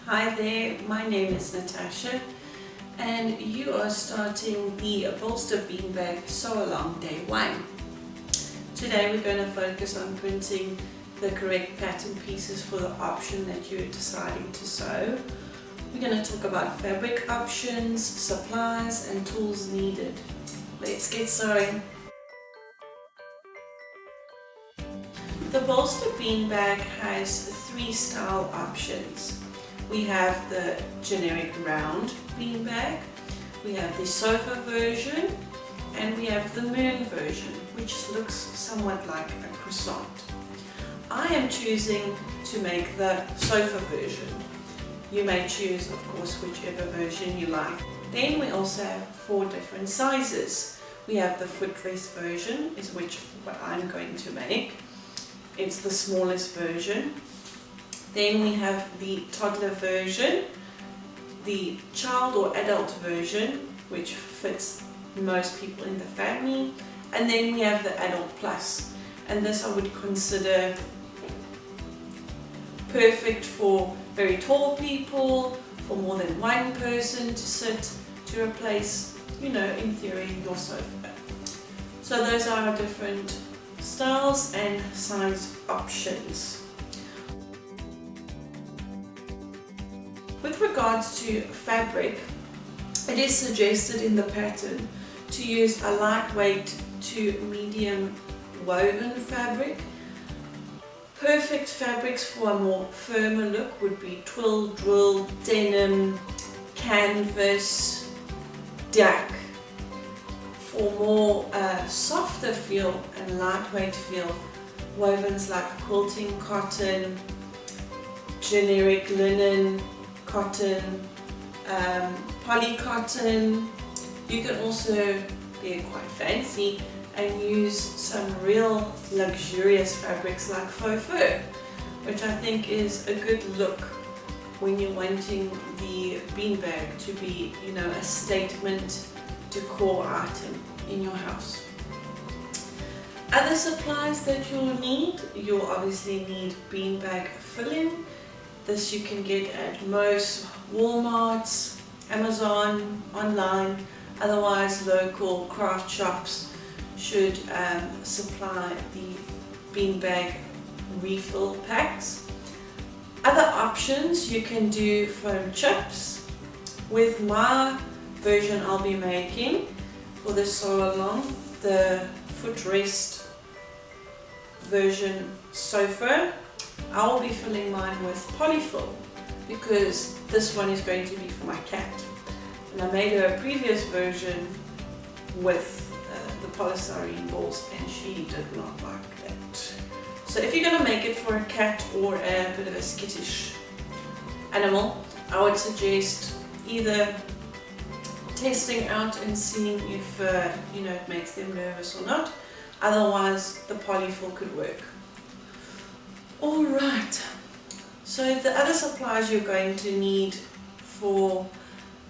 Hi there, my name is Natasha and you are starting the Bolster Beanbag Sew Along Day 1. Today we're going to focus on printing the correct pattern pieces for the option that you're deciding to sew. We're going to talk about fabric options, supplies and tools needed. Let's get sewing. The Bolster Beanbag has 3 style options. We have the generic round beanbag, we have the sofa version, and we have the moon version, which looks somewhat like a croissant. I am choosing to make the sofa version. You may choose, of course, whichever version you like. Then we also have 4 different sizes. We have the footrest version, is what I'm going to make. It's the smallest version. Then we have the toddler version, the child or adult version, which fits most people in the family, and then we have the adult plus, and this I would consider perfect for very tall people, for more than one person to sit, to replace, in theory, your sofa. So those are our different styles and size options. With regards to fabric, it is suggested in the pattern to use a lightweight to medium woven fabric. Perfect fabrics for a more firmer look would be twill, drill, denim, canvas, duck. For more softer feel and lightweight feel, wovens like quilting cotton, generic linen, cotton, poly cotton. You can also be quite fancy and use some real luxurious fabrics like faux fur, which I think is a good look when you're wanting the beanbag to be, a statement decor item in your house. Other supplies that you'll obviously need beanbag filling. This you can get at most Walmarts, Amazon, online. Otherwise, local craft shops should supply the beanbag refill packs. Other options, you can do foam chips. With my version I'll be making for the sew along, the footrest version sofa, I will be filling mine with polyfill because this one is going to be for my cat. And I made her a previous version with the polystyrene balls and she did not like that. So if you're going to make it for a cat or a bit of a skittish animal, I would suggest either testing out and seeing if it makes them nervous or not. Otherwise, the polyfill could work. Alright, so the other supplies you're going to need for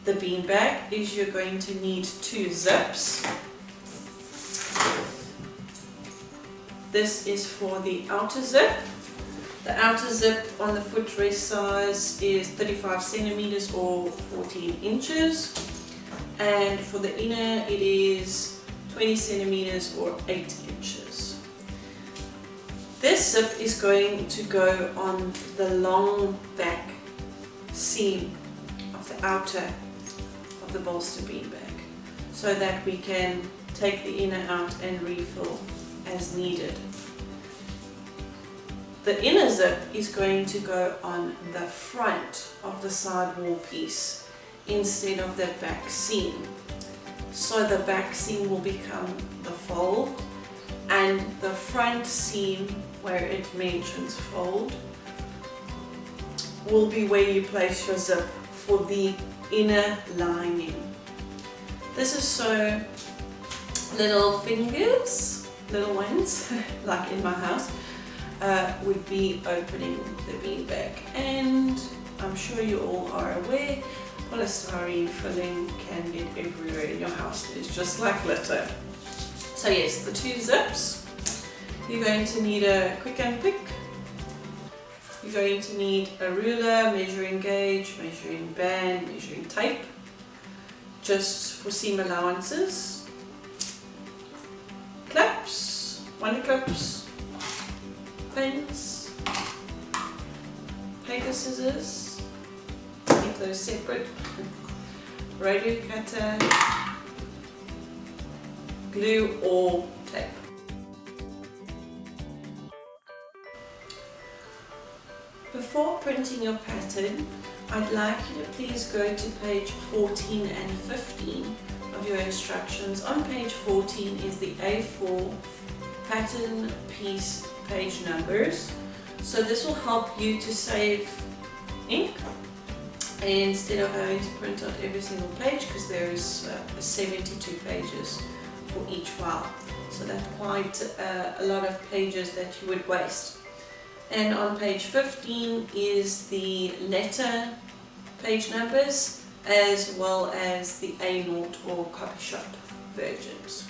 the beanbag is you're going to need 2 zips. This is for the outer zip. The outer zip on the footrest size is 35 centimeters or 14 inches. And for the inner it is 20 centimeters or 8 inches. This zip is going to go on the long back seam of the outer of the bolster beanbag so that we can take the inner out and refill as needed. The inner zip is going to go on the front of the sidewall piece instead of the back seam. So the back seam will become the fold and the front seam, where it mentions fold, will be where you place your zip for the inner lining. This is so little fingers, little ones, like in my house, would be opening the beanbag. And I'm sure you all are aware, polystyrene filling can get everywhere in your house. It's just like glitter. So yes, the 2 zips. You're going to need a quick and pick. You're going to need a ruler, measuring gauge, measuring band, measuring tape, just for seam allowances, clips, wonder clips, pins, paper scissors, keep those separate, radio cutter, glue or tape. Before printing your pattern, I'd like you to please go to page 14 and 15 of your instructions. On page 14 is the A4 pattern piece page numbers. So this will help you to save ink instead of having to print out every single page, because there is 72 pages for each file. So that's quite a lot of pages that you would waste. And on page 15 is the letter page numbers, as well as the A0 or copy shop versions.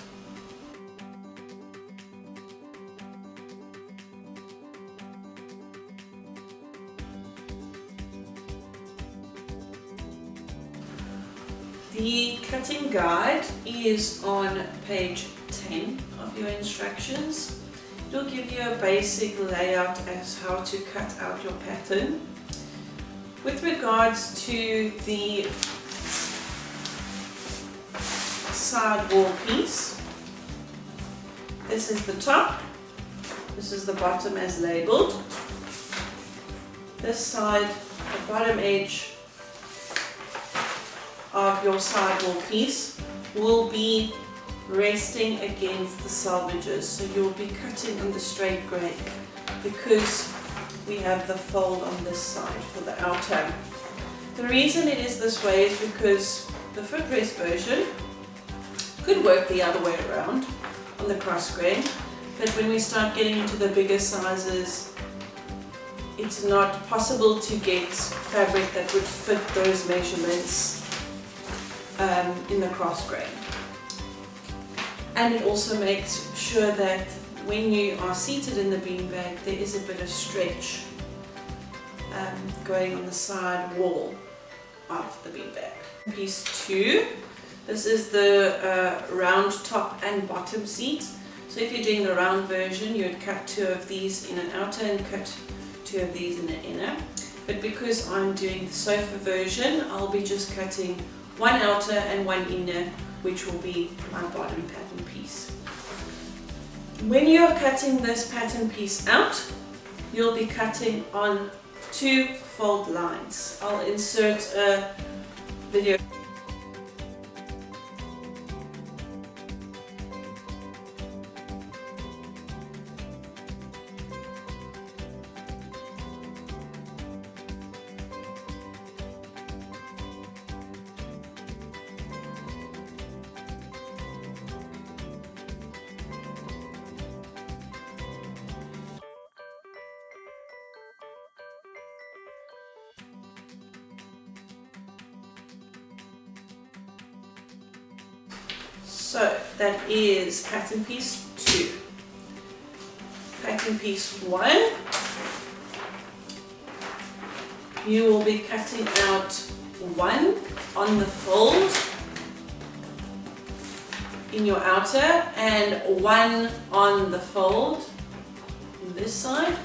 The cutting guide is on page 10 of your instructions. It will give you a basic layout as how to cut out your pattern. With regards to the side wall piece, this is the top, this is the bottom as labelled. This side, the bottom edge of your side wall piece will be resting against the salvages, so you'll be cutting on the straight grain because we have the fold on this side for the outer. The reason it is this way is because the footrest version could work the other way around on the cross grain, but when we start getting into the bigger sizes, it's not possible to get fabric that would fit those measurements in the cross grain. And it also makes sure that when you are seated in the beanbag, there is a bit of stretch going on the side wall of the beanbag. Piece 2, this is the round top and bottom seat. So if you're doing the round version, you would cut 2 of these in an outer and cut 2 of these in an inner. But because I'm doing the sofa version, I'll be just cutting 1 outer and 1 inner, which will be my bottom pattern piece. When you're cutting this pattern piece out, you'll be cutting on 2 fold lines. I'll insert a video. So that is pattern piece 2. Pattern piece 1, you will be cutting out 1 on the fold in your outer and 1 on the fold on this side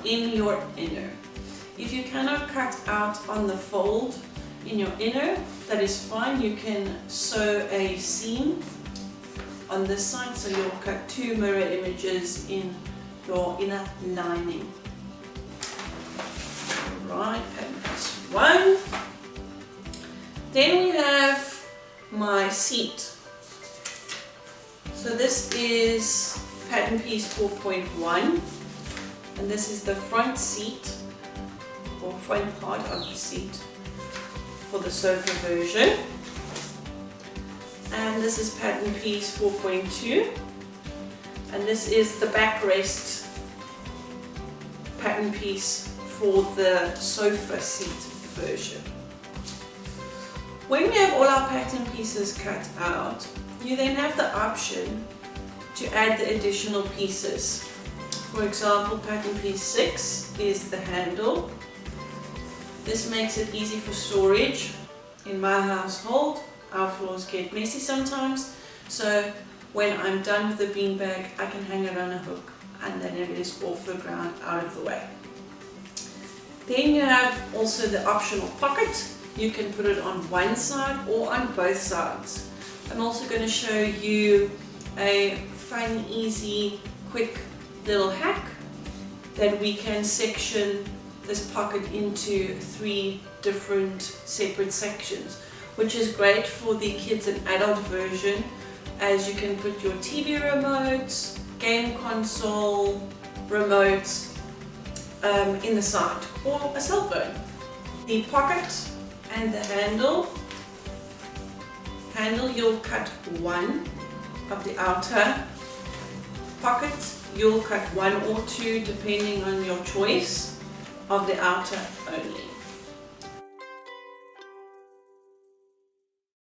in your inner. If you cannot cut out on the fold in your inner, that is fine. You can sew a seam on this side, so you'll cut 2 mirror images in your inner lining. Right, pattern piece 1. Then we have my seat. So this is pattern piece 4.1, and this is the front seat or front part of the seat for the sofa version. And this is pattern piece 4.2, and this is the backrest pattern piece for the sofa seat version. When we have all our pattern pieces cut out, you then have the option to add the additional pieces For example, pattern piece 6 is the handle. This makes it easy for storage. In my household, our floors get messy sometimes, so when I'm done with the beanbag, I can hang it on a hook and then it is off the ground, out of the way. Then you have also the optional pocket. You can put it on one side or on both sides. I'm also going to show you a fun, easy, quick little hack that we can section this pocket into 3 different separate sections, which is great for the kids and adult version, as you can put your TV remotes, game console remotes in the side, or a cell phone. The pocket and the handle you'll cut one of the outer. Pocket you'll cut 1 or 2 depending on your choice of the outer only.